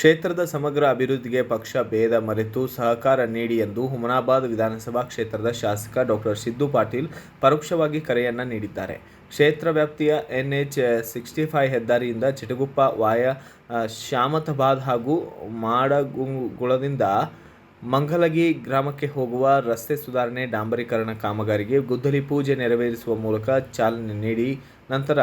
ಕ್ಷೇತ್ರದ ಸಮಗ್ರ ಅಭಿವೃದ್ಧಿಗೆ ಪಕ್ಷ ಭೇದ ಮರೆತು ಸಹಕಾರ ನೀಡಿ ಎಂದು ಹುಮನಾಬಾದ್ ವಿಧಾನಸಭಾ ಕ್ಷೇತ್ರದ ಶಾಸಕ ಡಾಕ್ಟರ್ ಸಿದ್ದು ಪಾಟೀಲ್ ಪರೋಕ್ಷವಾಗಿ ಕರೆಯನ್ನು ನೀಡಿದ್ದಾರೆ. ಕ್ಷೇತ್ರ ವ್ಯಾಪ್ತಿಯ NH-65 ಹೆದ್ದಾರಿಯಿಂದ ಚಿಟಗುಪ್ಪ ವಾಯ ಶ್ಯಾಮತಾಬಾದ್ ಹಾಗೂ ಮಾಡಗುಳದಿಂದ ಮಂಗಲಗಿ ಗ್ರಾಮಕ್ಕೆ ಹೋಗುವ ರಸ್ತೆ ಸುಧಾರಣೆ ಡಾಂಬರೀಕರಣ ಕಾಮಗಾರಿಗೆ ಗುದ್ದಲಿ ಪೂಜೆ ನೆರವೇರಿಸುವ ಮೂಲಕ ಚಾಲನೆ ನೀಡಿ ನಂತರ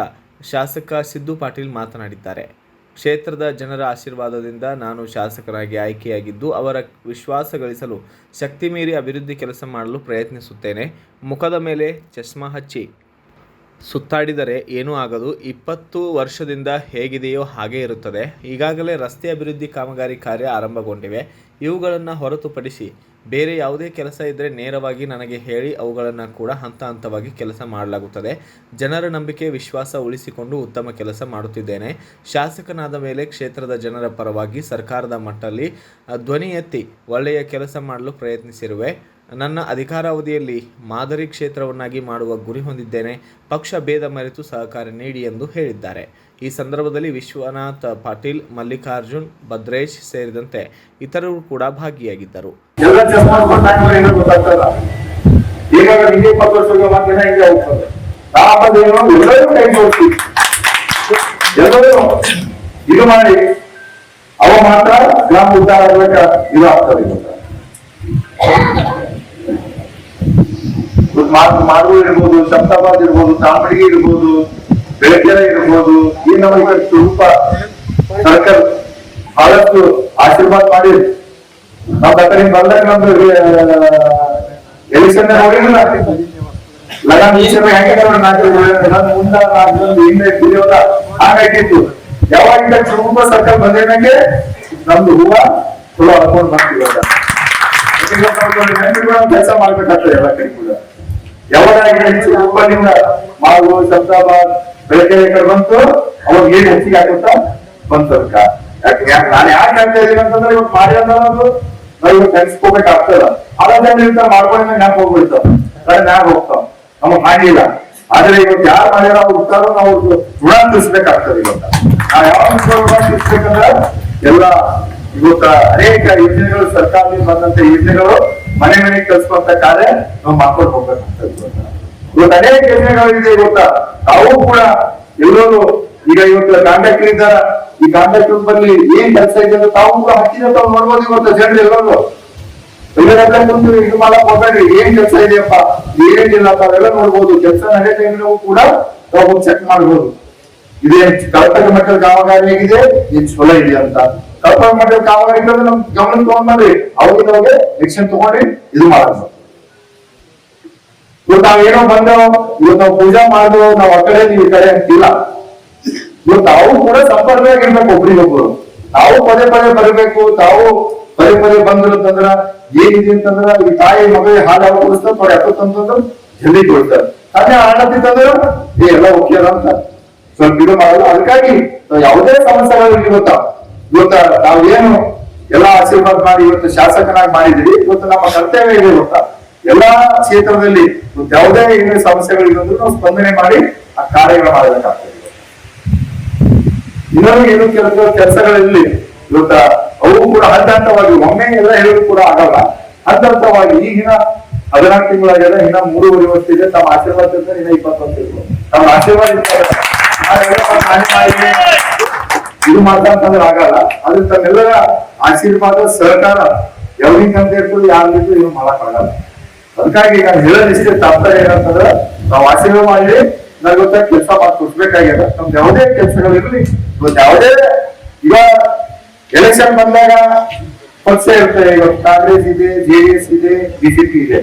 ಶಾಸಕ ಸಿದ್ದು ಪಾಟೀಲ್ ಮಾತನಾಡಿದ್ದಾರೆ. ಕ್ಷೇತ್ರದ ಜನರ ಆಶೀರ್ವಾದದಿಂದ ನಾನು ಶಾಸಕರಾಗಿ ಆಯ್ಕೆಯಾಗಿದ್ದು ಅವರ ವಿಶ್ವಾಸ ಗಳಿಸಲು ಶಕ್ತಿ ಮೀರಿ ಅಭಿವೃದ್ಧಿ ಕೆಲಸ ಮಾಡಲು ಪ್ರಯತ್ನಿಸುತ್ತೇನೆ. ಮುಖದ ಮೇಲೆ ಚಸ್ಮಾ ಹಚ್ಚಿ ಸುತ್ತಾಡಿದರೆ ಏನೂ ಆಗದು. 20 ವರ್ಷದಿಂದ ಹೇಗಿದೆಯೋ ಹಾಗೇ ಇರುತ್ತದೆ. ಈಗಾಗಲೇ ರಸ್ತೆ ಅಭಿವೃದ್ಧಿ ಕಾಮಗಾರಿ ಕಾರ್ಯ ಆರಂಭಗೊಂಡಿವೆ. ಇವುಗಳನ್ನು ಹೊರತುಪಡಿಸಿ ಬೇರೆ ಯಾವುದೇ ಕೆಲಸ ಇದ್ದರೆ ನೇರವಾಗಿ ನನಗೆ ಹೇಳಿ ಅವುಗಳನ್ನು ಕೂಡ ಹಂತ ಹಂತವಾಗಿ ಕೆಲಸ ಮಾಡಲಾಗುತ್ತದೆ. ಜನರ ನಂಬಿಕೆ ವಿಶ್ವಾಸ ಉಳಿಸಿಕೊಂಡು ಉತ್ತಮ ಕೆಲಸ ಮಾಡುತ್ತಿದ್ದೇನೆ. ಶಾಸಕನಾದ ಮೇಲೆ ಕ್ಷೇತ್ರದ ಜನರ ಪರವಾಗಿ ಸರ್ಕಾರದ ಮಟ್ಟದಲ್ಲಿ ಧ್ವನಿ ಎತ್ತಿ ಒಳ್ಳೆಯ ಕೆಲಸ ಮಾಡಲು ಪ್ರಯತ್ನಿಸಿರುವೆ. ನನ್ನ ಅಧಿಕಾರಾವಧಿಯಲ್ಲಿ ಮಾದರಿ ಕ್ಷೇತ್ರವನ್ನಾಗಿ ಮಾಡುವ ಗುರಿ ಹೊಂದಿದ್ದೇನೆ. ಪಕ್ಷ ಭೇದ ಮರೆತು ಸಹಕಾರ ನೀಡಿ ಎಂದು ಹೇಳಿದ್ದಾರೆ. ಈ ಸಂದರ್ಭದಲ್ಲಿ ವಿಶ್ವನಾಥ್ ಪಾಟೀಲ್, ಮಲ್ಲಿಕಾರ್ಜುನ್, ಭದ್ರೇಶ್ ಸೇರಿದಂತೆ ಇತರರು ಕೂಡ ಭಾಗಿಯಾಗಿದ್ದರು. ಮಾಡು ಇರ್ಬೋದು, ಶಬ್ದಾಬಾದ್ ಇರ್ಬೋದು, ತಾಮಡಿಗೆ ಇರ್ಬೋದು, ಬೆಳಗೆರೆ ಇರ್ಬೋದು, ಈ ನಮ್ಮ ಸ್ವಲ್ಪ ಸರ್ಕಲ್ ಬಹಳಷ್ಟು ಆಶೀರ್ವಾದ ಮಾಡಿ ನಾವ್ ಕಡೆ ಬಂದಾಗ ನಮ್ದು ಎಲೆಕ್ಷನ್ ಲಗಾನ್ ಹಾಗಾಗಿತ್ತು. ಯಾವಾಗ ಚುರುಕ ಸರ್ಕಲ್ ಬಂದಿದಂಗೆ ನಮ್ದು ಹೂವ ಚಲೋ ಅನ್ಕೊಂಡ್ ಬರ್ತೀವಿ. ಕೆಲಸ ಮಾಡ್ಬೇಕಾಗ್ತದೆ ಎಲ್ಲ ಕಡೆ ಕೂಡ. ಯಾವಾಗ ಚುರುಕದಿಂದ ಮಾವು, ಶಬ್ದಾಬಾದ್, ಬೆಳಗೆರೆ ಕಡೆ ಬಂತು ಅವಾಗ ಏನ್ ಹೆಚ್ಚಿಗೆ ಆಗುತ್ತಾ ಬಂತು. ನಾನು ಯಾಕೆ ಹೇಳ್ತಾ ಇದೀನಿ ಅಂತಂದ್ರೆ ಇವತ್ತು ಮಾಡಿ ಅನ್ನೋದು ನಾವು ಇವಾಗ ಕಲಿಸ್ಕೋಬೇಕಾಗ್ತದ. ಆಲೋಚನೆ ಮಾಡ್ಕೊಂಡ ನ್ಯಾಕ್ ಹೋಗ್ಬಿಡ್ತಾವ, ನ್ಯಾಕ್ ಹೋಗ್ತಾವ, ನಮಗ್ ಮಾಡಿಲ್ಲ. ಆದ್ರೆ ಇವತ್ತು ಯಾರು ಮಾಡ್ಯಾರ ಅವ್ರು ಉತ್ತಾರ ನಾವು ಋಣ ತಿಳಿಸ್ಬೇಕಾಗ್ತದೆ. ಇವತ್ತ ನಾವ್ ಯಾವ ತಿಳಿಸ್ಬೇಕಂದ್ರ ಎಲ್ಲ ಇವತ್ತ ಅನೇಕ ಯೋಜನೆಗಳು ಸರ್ಕಾರದಿಂದ ಬಂದಂತ ಯೋಜನೆಗಳು ಮನೆ ಮನೆಗೆ ಕಲ್ಸುವಂತ ಕಾರ್ಯ ನಾವು ಮಾಡ್ಕೊಂಡು ಹೋಗ್ಬೇಕಾಗ್ತದೆ. ಇವತ್ತು ಅನೇಕ ಯೋಜನೆಗಳಿದೆ. ಇವತ್ತ ತಾವು ಕೂಡ ಎಲ್ಲರೂ ಈಗ ಇವತ್ತು ಕಾಂಟ್ರಾಕ್ಟರ್ ಇದ್ದಾರ. ಈ ಕಾಂಟ್ರಾಕ್ಟರ್ ಬಲ್ಲಿ ಏನ್ ಕೆಲಸ ಇದೆ ಅಂತ ತಾವು ಕೂಡ ಹಚ್ಚಿದ ತಾವು ನೋಡ್ಬೋದು. ಇವತ್ತು ಜನರು ಎಲ್ಲರೂ ಎಲ್ಲರೆಲ್ಲ ಕುಂತು ಇದು ಮಾಡಕ್ ಹೋಗ್ಬೇಡ್ರಿ, ಏನ್ ಕೆಲಸ ಇದೆಯಪ್ಪ, ಏನಿಲ್ಲ ತಾವೆಲ್ಲ ನೋಡ್ಬೋದು. ಕೆಲಸ ನಡೆಯ ಟೈಮ್ನೂ ಕೂಡ ತಾವು ಚೆಕ್ ಮಾಡ್ಬೋದು. ಇದೇನ್ ಕಲ್ಪಕ ಮಟ್ಟದ ಕಾಮಗಾರಿ ಹೇಗಿದೆ, ಏನ್ ಚಲೋ ಇದೆ ಅಂತ. ಕಲ್ಪಕ ಮಟ್ಟದ ಕಾಮಗಾರಿ ನಮ್ ಗಮನ ತಗೊಂಡ್ಬಂದ್ರಿ, ಅವ್ರಿಗೆ ನಮಗೆ ಎಕ್ಷನ್ ತಗೊಂಡ್ರಿ ಇದು ಮಾಡೋದು. ಇವತ್ತು ನಾವೇನೋ ಬಂದೆವು, ಇವತ್ತು ನಾವು ಪೂಜಾ ಮಾಡಿದೆವು, ನಾವು ಆ ಕಡೆ ನೀವು ಈ ಕಡೆ ಅಂತಿಲ್ಲ. ಇವತ್ತು ತಾವು ಕೂಡ ಸಂಪರ್ಕವಾಗಿರ್ಬೇಕು ಒಬ್ರಿಗೊಬ್ರು. ತಾವು ಪದೇ ಪದೇ ಬರಬೇಕು. ತಾವು ಪದೇ ಪದೇ ಬಂದ್ರು ಅಂತಂದ್ರ ಏನಿದೆ ಅಂತಂದ್ರ ಈ ತಾಯಿ ಮಗಳಿಗೆ ಹಾಲು ಯಾವ ಕೊಡಿಸ್ತಾರೆ, ನೋಡಿ ಎಪ್ಪತ್ತಂತಂದ್ರು ಜಲ್ದಿ ಕೊಡ್ತಾರೆ. ಅದೇ ಆಡತ್ತಿತ್ತಂದ್ರ ಎಲ್ಲ ಓಕೆ ಅಂತ ಸ್ವಲ್ಪ ಇದು ಮಾಡಲ್ಲ. ಅದಕ್ಕಾಗಿ ಯಾವುದೇ ಸಮಸ್ಯೆಗಳು ಇವತ್ತ ನಾವೇನು ಎಲ್ಲಾ ಆಶೀರ್ವಾದ ಮಾಡಿ ಇವತ್ತು ಶಾಸಕನಾಗಿ ಮಾಡಿದ್ರಿ. ಇವತ್ತು ನಮ್ಮ ಕರ್ತವ್ಯ ಇದೆ ಗೊತ್ತಾ, ಎಲ್ಲಾ ಕ್ಷೇತ್ರದಲ್ಲಿ ಯಾವುದೇ ಏನು ಸಮಸ್ಯೆಗಳಿದ್ರು ನಾವು ಸ್ಪಂದನೆ ಮಾಡಿ ಆ ಕಾರ್ಯಗಳು ಮಾಡಬೇಕಾಗ್ತದೆ. ಇನ್ನೊಂದು ಏನು ಕೆಲಸಗಳಲ್ಲಿ ಇವತ್ತ ಅವು ಕೂಡ ಹಂತ ಹಂತವಾಗಿ ಒಮ್ಮೆ ಎಲ್ಲ ಹೇಳೋದು ಕೂಡ ಆಗಲ್ಲ. ಹಂತ ಹಂತವಾಗಿ ಈಗಿನ 14 ತಿಂಗಳಾಗ್ಯದ, ಇನ್ನ 3.5 ವರ್ಷ ಇದೆ. ತಮ್ಮ ಆಶೀರ್ವಾದ ಇನ್ನ 20 ವರ್ಷ ಇದೆ. ತಮ್ಮ ಆಶೀರ್ವಾದ ಇದು ಮಾಡ್ತಂತಂದ್ರೆ ಆಗಲ್ಲ. ಅದ್ರ ತಮ್ಮೆಲ್ಲರ ಆಶೀರ್ವಾದ ಸಹಕಾರ ಯಾವ್ದಿಂಗ್ ಅಂತ ಇರ್ತದೆ, ಯಾರಿಗೂ ಏನು ಮಾಡಕ್ ಆಗಲ್ಲ. ಅದಕ್ಕಾಗಿ ನಾನು ಹೇಳೋದಿಷ್ಟೇ ತಾತ್ಪರ್ಯ ಏನಂತಂದ್ರೆ ನಾವು ಆಶೀರ್ವಾದ ಮಾಡಿ ನನಗೆ ಗೊತ್ತ ಕೆಲಸ ಮಾಡಿ ಕೊಡ್ಬೇಕಾಗ್ಯದ. ನಮ್ದು ಯಾವುದೇ ಕೆಲಸಗಳಿರ್ಲಿ, ಇವತ್ತು ಯಾವುದೇ ಈಗ ಎಲೆಕ್ಷನ್ ಬಂದಾಗ ಪಕ್ಷ ಇರ್ತದೆ. ಇವತ್ತು ಕಾಂಗ್ರೆಸ್ ಇದೆ, JDS ಇದೆ, BJP ಇದೆ.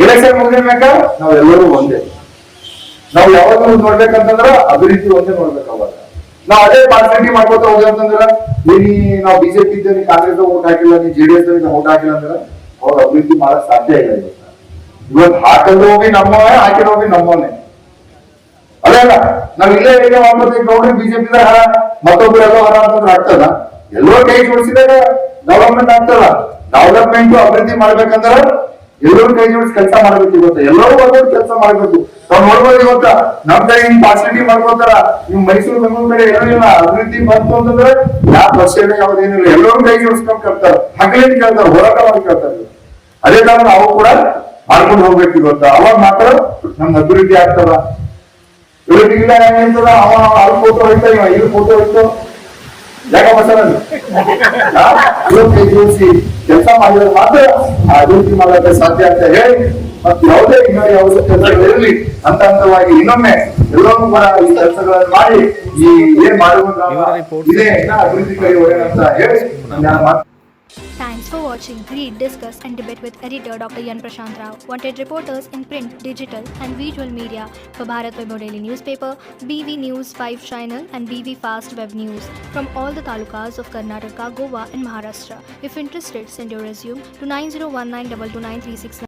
ಎಲೆಕ್ಷನ್ ಮುಗಿದ್ಮ್ಯಾಗ ನಾವೆಲ್ಲರೂ ಒಂದೇ. ನಾವು ಯಾವಾಗ ನೋಡ್ಬೇಕಂತಂದ್ರ ಅಭಿವೃದ್ಧಿ ಒಂದೇ ನೋಡ್ಬೇಕು. ಅವಾಗ ನಾವ್ ಅದೇ ಪಾರ್ಟಿ ಮಾಡ್ಕೊತ ಹೋದಂತಂದ್ರ ನಾವು BJP ಇದ್ದೇವೆ, ಕಾಂಗ್ರೆಸ್ ಓಟ್ ಹಾಕಿಲ್ಲ, ನೀವು JDS ಓಟ್ ಹಾಕಿಲ್ಲ ಅಂದ್ರೆ ಅವ್ರ ಅಭಿವೃದ್ಧಿ ಮಾಡಕ್ ಸಾಧ್ಯ ಇಲ್ಲ. ಇವತ್ತು ಹಾಕಿದ್ರು ಹೋಗಿ ನಮ್ಮವೇ, ಹಾಕಿರೋ ಹೋಗಿ ನಮ್ಮವನೇ. ಅಲ್ಲ ನಾವ್ ಇಲ್ಲೇ ಏನೋ ಮಾಡ್ಕೊತೀವಿ ನೋಡ್ರಿ, BJP ಮತ್ತೊಬ್ರು ಎಲ್ಲೋ ಹರ ಅಂತಂದ್ರೆ ಆಗ್ತದ. ಎಲ್ಲೋ ಕೈ ಜೋಡಿಸಿದಾಗ ಡೆವಲಪ್ಮೆಂಟ್ ಆಗ್ತದ. ಡೆವಲಪ್ಮೆಂಟ್ ಅಭಿವೃದ್ಧಿ ಮಾಡ್ಬೇಕಂದ್ರ ಎಲ್ಲರೂ ಕೈ ಜೋಡಿಸಿ ಕೆಲಸ ಮಾಡ್ಬೇಕು ಇವತ್ತು, ಎಲ್ಲರೂ ಬರ್ಬೋದು ಕೆಲಸ ಮಾಡ್ಬೇಕು. ನಾವು ನೋಡ್ಬೋದು ಇವತ್ತ ನಮ್ ಕಡೆ ಹಿಂಗ್ ಫಾಸಿಲಿಟಿ ಮಾಡ್ಕೊತಾರ, ನೀವು ಮೈಸೂರು ಬೆಂಗಳೂರು ಕಡೆ ಏನೂ ಇಲ್ಲ, ಅಭಿವೃದ್ಧಿ ಬಂತು ಅಂತಂದ್ರೆ ಯಾವ ಪ್ರಶ್ನೆ ಯಾವ್ದೇನಿಲ್ಲ, ಎಲ್ಲರೂ ಕೈ ಜೋಡಿಸ್ಕೊಂಡ್ ಕೇಳ್ತಾರ, ಹಗಲೇನ್ ಕೇಳ್ತಾರ, ಹೋರಾಟ ಮಾಡಿ ಕೇಳ್ತಾರ. ಅದೇ ತರ ನಾವು ಕೂಡ ಮಾಡ್ಕೊಂಡು ಹೋಗ್ಬೇಕು ಇವತ್ತ, ಅವಾಗ ಮಾತ್ರ ನಮ್ಗೆ ಅಭಿವೃದ್ಧಿ ಆಗ್ತದ. ಇವ್ರಿಗಿಲ್ಲ ಹೆಂಗಿರ್ತದ, ಅವ ಅಲ್ಲಿ ಫೋಟೋ ಹೋಯ್ತ, ಇವ ಇಲ್ಲಿ ಫೋಟೋ ಹೋಯ್ತು, ಯಾಕಪ್ಪ ಸರ್ ಕೈ ಜೋಡಿಸಿ ಕೆಲಸ ಮಾಡಿದ್ರೆ ಮಾತ್ರ ಆ ಅಭಿವೃದ್ಧಿ ಮಾಡೋಕೆ ಸಾಧ್ಯ ಅಂತ ಹೇಳಿ, ಮತ್ತೆ ಯಾವುದೇ ಇನ್ನ ಯಾವುದೇ ಕೆಲಸಗಳು ಇರಲಿ ಹಂತ ಹಂತವಾಗಿ ಇನ್ನೊಮ್ಮೆ ಎಲ್ಲರೂ ಕೂಡ ಈ ಕೆಲಸಗಳನ್ನು ಮಾಡಿ ಈ ಏನ್ ಮಾಡುವಂತ ಇದೇ ಇನ್ನ ಅಭಿವೃದ್ಧಿ ಕೈ ಹೋಗೋಣ ಅಂತ ಹೇಳಿ ನಾನು ಮಾತು. Thanks for watching. Read, discuss and debate with editor Dr. Yan Prashant Rao. Wanted reporters in print, digital and visual media for Bharat Vaibhav Daily Newspaper, BV News 5 Channel and BV Fast Web News from all the talukas of Karnataka, Goa and Maharashtra. If interested, send your resume to 9019229369.